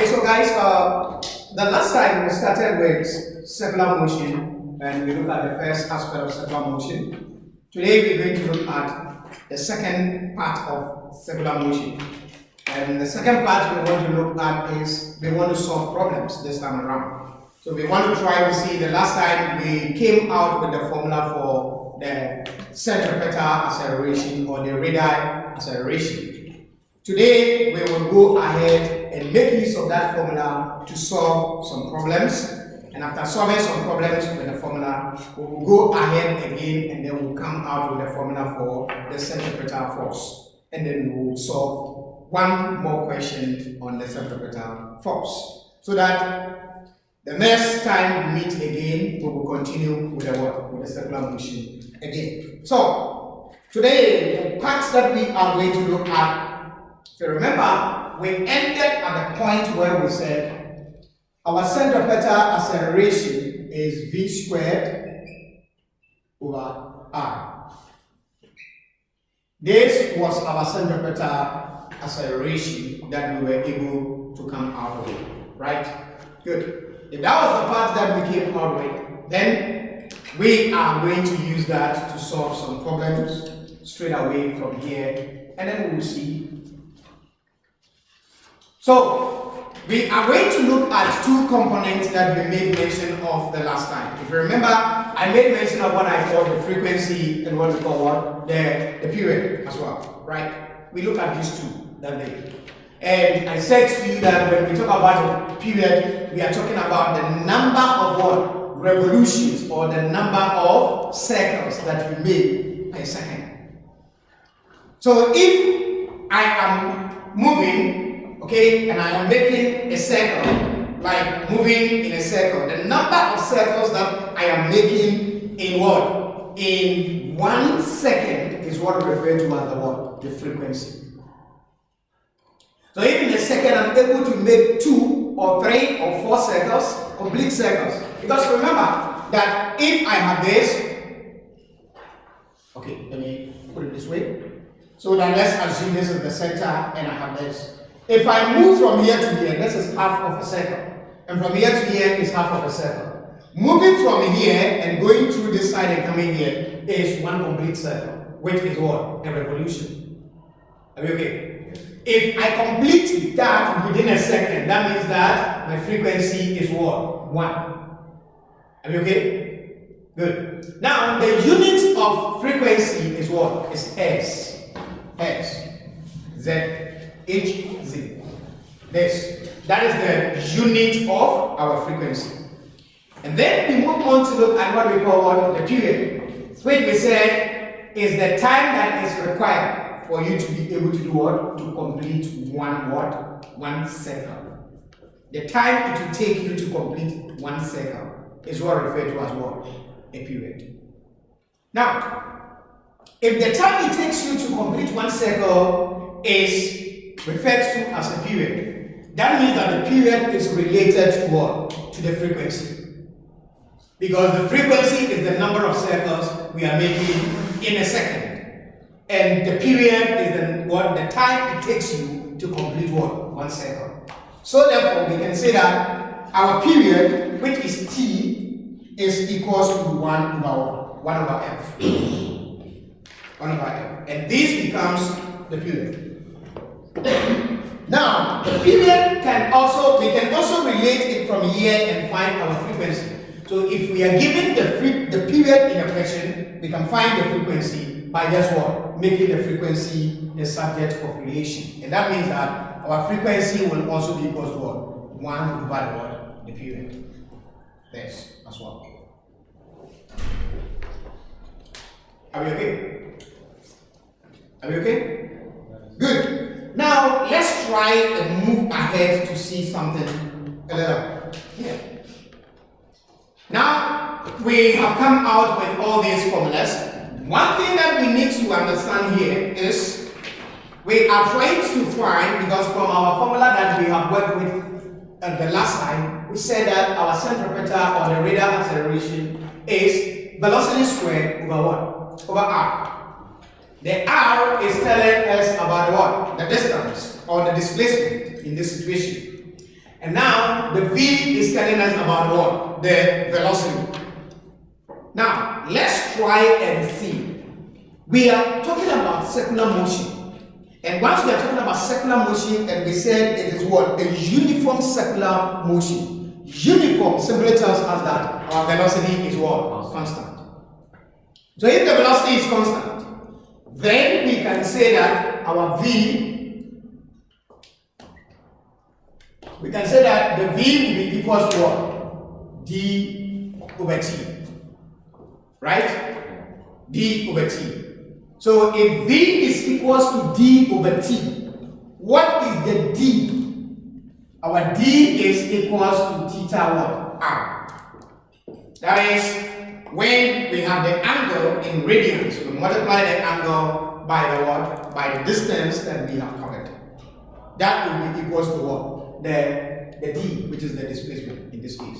so guys, the last time we started with circular motion and we looked at the first aspect of circular motion. Today we're going to look at the second part of circular motion. And the second part we want to look at is we want to solve problems this time around. So we want to try to see, the last time we came out with the formula for the centripetal acceleration or the radial acceleration. Today we will go ahead and make use of that formula to solve some problems. And after solving some problems with the formula, we will go ahead again and then we'll come out with the formula for the centripetal force. And then we will solve one more question on the centripetal force. So that the next time we meet again, we will continue with the work, with the circular motion again. So, today, the parts that we are going to look at, if you remember, we ended at the point where we said our centripetal acceleration is v squared over r. This was our centripetal acceleration that we were able to come out with, right? Good. If that was the part that we came out with, then we are going to use that to solve some problems straight away from here, and then we will see. So, we are going to look at two components that we made mention of the last time. If you remember, I made mention of what I call the frequency and what we call what? The period as well, right? We look at these two that day. And I said to you that when we talk about the period, we are talking about the number of what? Revolutions, or the number of circles that you make per second. So if I am moving, okay, and I am making a circle, like moving in a circle, the number of circles that I am making in what? In 1 second is what we refer to as the what? The frequency. So if in a second I'm able to make 2 or 3 or 4 circles, complete circles. Because remember that if I have this, okay, let me put it this way. So that let's assume this is the center and I have this. If I move from here to here, this is half of a circle. And from here to here is half of a circle. Moving from here and going through this side and coming here is one complete circle, which is what? A revolution. Are we okay? If I complete that within a second, that means that my frequency is what? 1. Are we okay? Good. Now, the unit of frequency is what? Is Hertz. Hertz. Z. H. Z. This. That is the unit of our frequency. And then we move on to look at what we call what? The period. Which we said is the time that is required for you to be able to do what? To complete one circle. The time it will take you to complete 1 circle is what referred to as what? A period. Now, if the time it takes you to complete 1 circle is referred to as a period, that means that the period is related to what? To the frequency. Because the frequency is the number of circles we are making in a second. And the period is the time it takes you to complete what? 1 circle. So therefore, we can say that our period, which is t, is equals to 1 over f. 1 over f. And this becomes the period. Now, the period we can also relate it from here and find our frequency. So if we are given the period in a question, we can find the frequency by just what? Making the frequency the subject of relation. And that means that our frequency will also be equal to what? 1 over the what? The period. This as well. Are we okay? Are we okay? Good. Now let's try and move ahead to see something a little here. Now we have come out with all these formulas. One thing that we need to understand here is we are trying to find, because from our formula that we have worked with the last time, we said that our centripetal or the radial acceleration is velocity squared over what? Over r. The r is telling us about what? The distance or the displacement in this situation. And now the V is telling us about what? The velocity. Now, let's try and see. We are talking about circular motion. And once we are talking about circular motion, and we said it is what? A uniform circular motion. Uniform simply tells us that our velocity is what? Constant. So if the velocity is constant, then we can say that our V, we can say that the V will be equal to what? D over T. Right? D over T. So if V is equals to D over T, what is the D? Our D is equals to theta what? R. That is when we have the angle in radians, we multiply the angle by the what? By the distance that we have covered. That will be equals to what? The D, which is the displacement in this case.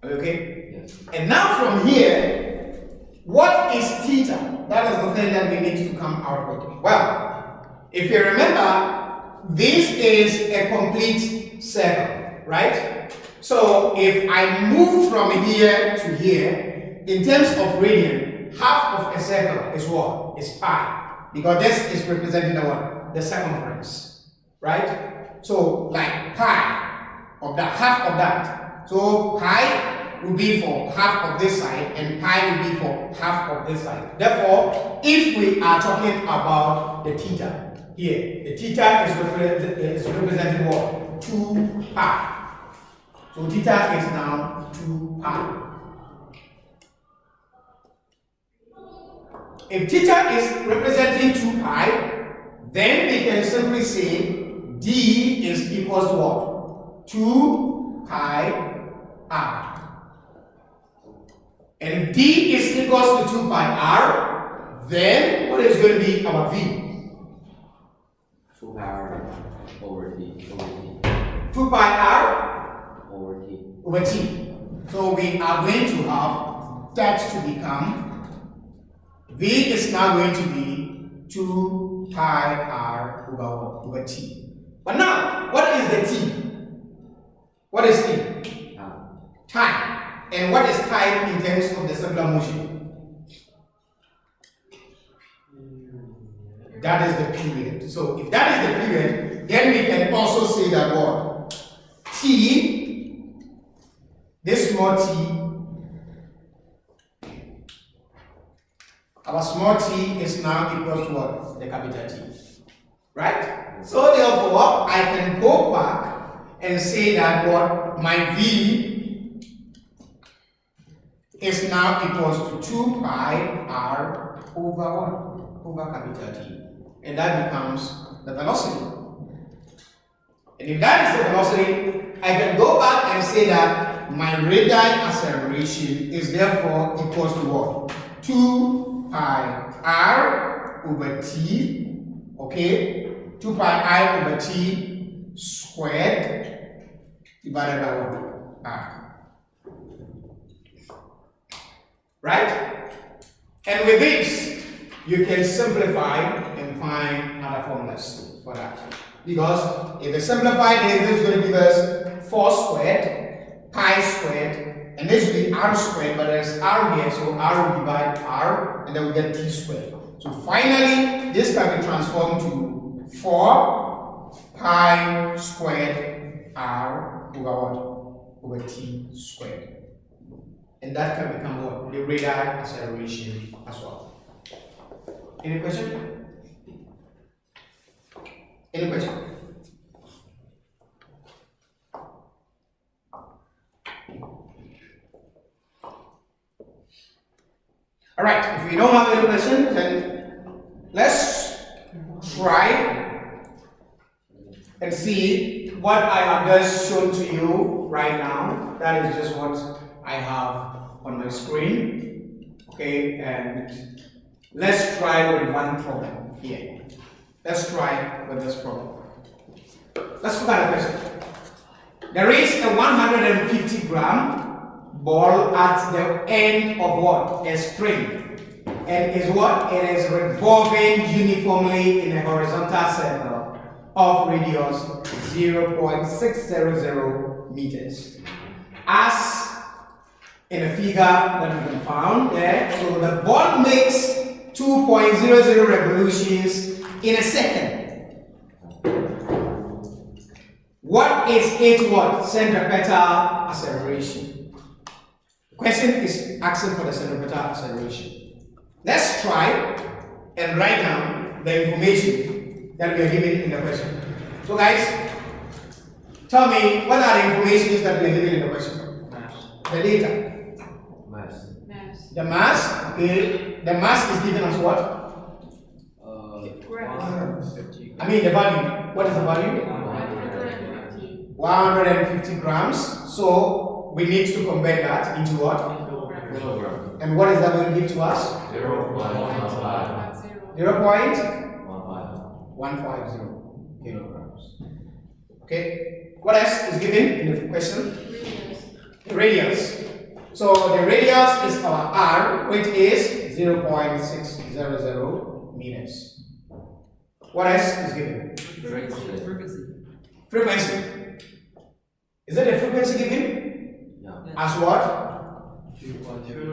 Okay? Yes. And now from here, what is theta? That is the thing that we need to come out with. Well, if you remember, this is a complete circle, right? So if I move from here to here, in terms of radian, half of a circle is what? Is pi. Because this is representing the what? The circumference, right? So like pi of that, half of that. So pi will be for half of this side and pi will be for half of this side. Therefore, if we are talking about the theta here, the theta is representing what? 2 pi. So theta is now 2 pi. If theta is representing 2 pi, then we can simply say d is equals to what? 2 pi r. And if d is equals to 2 pi r, then what is going to be our v? 2 pi r over t. 2 pi r over t. over t. So we are going to have that to become, v is now going to be 2 pi r over t. But now, what is the t? What is t? Time. And what is time in terms of the circular motion? That is the period. So if that is the period, then we can also say that what? T, this small t, our small t is now equal to what? The capital T. Right? So therefore, I can go back and say that what? My V is now equals to 2 pi r over what? Over capital T. And that becomes the velocity. And if that is the velocity, I can go back and say that my radial acceleration is therefore equals to what? 2 pi r over t, okay? 2 pi I over t squared divided by what? R. Right? And with this, you can simplify and find other formulas for that. Because if you simplify this is going to give us 4 squared, pi squared, and this will be r squared, but there's r here, so r will divide r, and then we get t squared. So finally, this can be transformed to 4 pi squared r over what? Over t squared. And that can become what? The radial acceleration as well. Any question? Any question? Alright, if you don't have any question, then let's try and see what I have just shown to you right now. That is just what I have on my screen. Okay, and let's try with one problem here. Let's try with this problem. Let's look at the question. There is a 150-gram ball at the end of what? A string. And is what? It is revolving uniformly in a horizontal circle of radius 0.600 meters. As in a figure that we can found there, so the ball makes 2.00 revolutions in a second. What is its what? Centripetal acceleration. The question is asking for the centripetal acceleration. Let's try and write down the information that we are given in the question. So guys, tell me what are the informations that we are given in the question? Mass. The data. Mass. The mass, okay. The mass is given as what? 150. I mean the value. What is the value? 150 grams. So we need to convert that into what? Kilogram. And what is that going to give to us? 0.15. 0.150 kilograms. Okay. What else is given in the question? The radius. So the radius is our R, which is 0.600 meters. What else is given? Frequency. Is that the frequency given? Yeah. As what? 2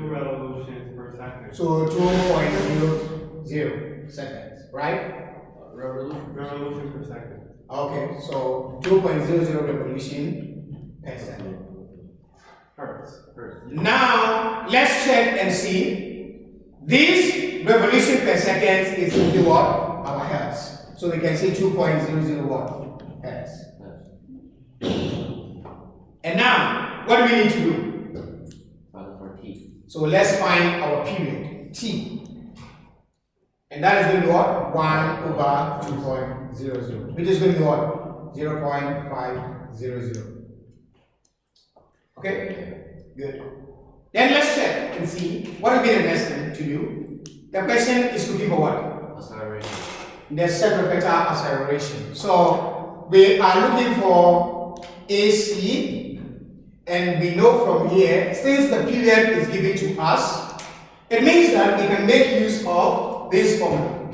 revolutions per second. So 2.00 seconds, right? Revolution per second. Okay, so 2.00 revolution per second. Hertz. Now let's check and see. This revolution per second is the what? Our hertz. So we can say 2.00 what? Hertz. And now, what do we need to do? For T. So let's find our period, T. And that is going to be what? 1 over 2.00, which is going to be what? 0.500. Okay? Good. Then let's check and see what will be the next thing to do. The question is looking for what? Acceleration. The centripetal acceleration. So we are looking for AC. And we know from here, since the period is given to us, it means that we can make use of this formula.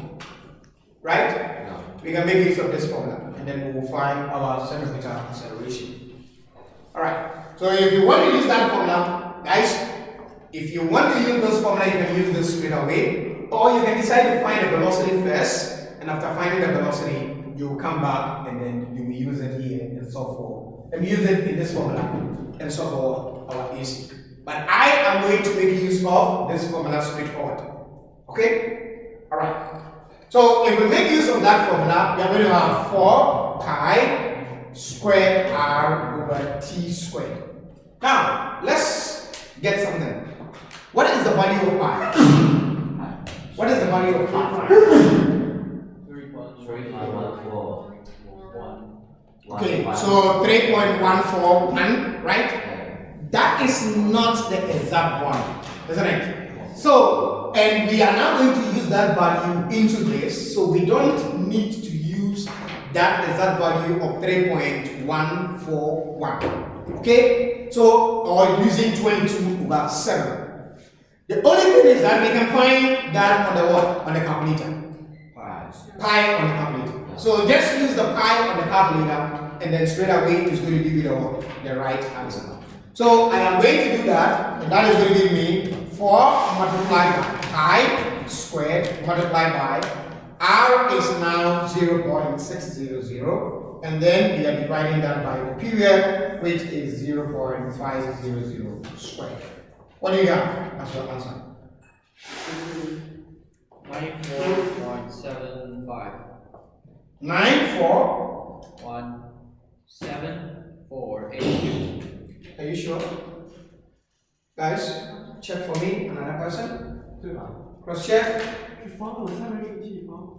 Right? No. We can make use of this formula, and then we will find our centripetal acceleration. Alright, so if you want to use that formula, guys, if you want to use this formula, you can use this straight away, or you can decide to find the velocity first, and after finding the velocity, you will come back and then you will use it here and so forth. And use it in this formula and so forth, our AC. But I am going to make use of this formula straightforward. Okay? Alright. So if we make use of that formula, we are going to have 4 pi squared r over t squared. Now, let's get something. What is the value of pi? What is the value of pi? 3.141. Okay, so 3.141, right? That is not the exact one, isn't it? So, and we are now going to use that value into this, so we don't need to use that exact value of 3.141. Okay? So, or using 22 over 7. The only thing is that we can find that on the what? On the calculator. Pi on the calculator. So just use the pi on the calculator, and then straight away it's going to give you the right answer. So I am going to do that, and that is going to give me 4 multiplied by pi squared multiplied by r is now 0.600, and then we are dividing that by the period, which is 0.500 squared. What do you got as your answer? 94.75. 941748. Are you sure? Guys, check for me. Another person. 对吧？ Cross check. 是方的，下面是记方。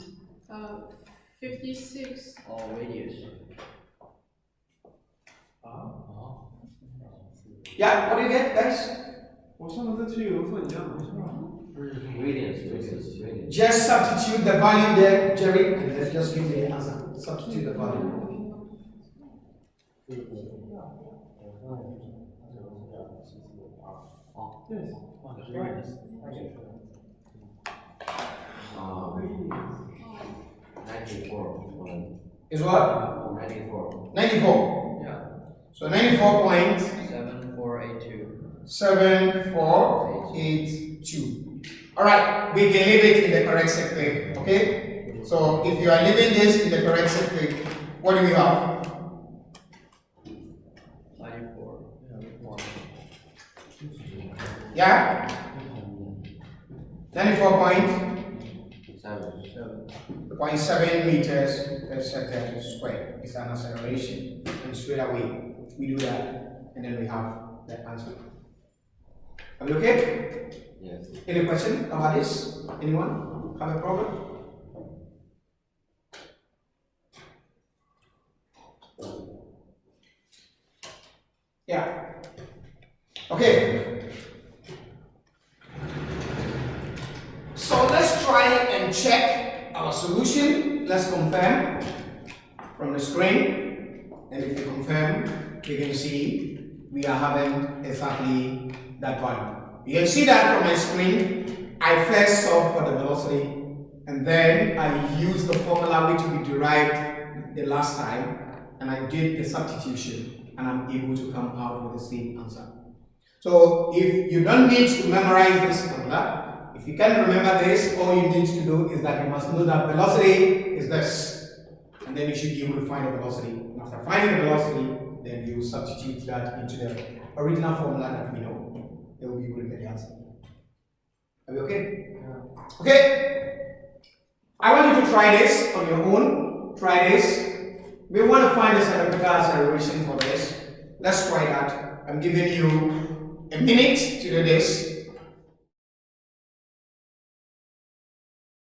56. All radius. Yeah, what do you get, guys? 我上次这个和你一样的，是吧？ Radius. Just substitute the value there, Jerry, and then just give me the answer. Substitute the value. Yes. 94. is what? 94. 94. Yeah. So 94.7482. 7482. Alright, we can leave it in the correct set fig, okay? So if you are leaving this in the correct set fig, what do we have? 94. Yeah? 94.7 meters per second squared is an acceleration. And straight away, we do that, and then we have the answer. Are we okay? Yes. Any question about this? Anyone have a problem? Yeah. Okay. So let's try and check our solution. Let's confirm from the screen. And if you confirm, you can see we are having exactly that value. You can see that from my screen. I first solved for the velocity, and then I used the formula which we derived the last time, and I did the substitution, and I'm able to come out with the same answer. So if you don't need to memorize this formula, if you can remember this, all you need to do is that you must know that velocity is this, and then you should be able to find the velocity. And after finding the velocity, then you substitute that into the original formula that we know. They will be able to get the answer. Are we okay? Yeah. Okay. I want you to try this on your own. Try this. We want to find the centripetal acceleration for this. Let's try that. I'm giving you a minute to do this.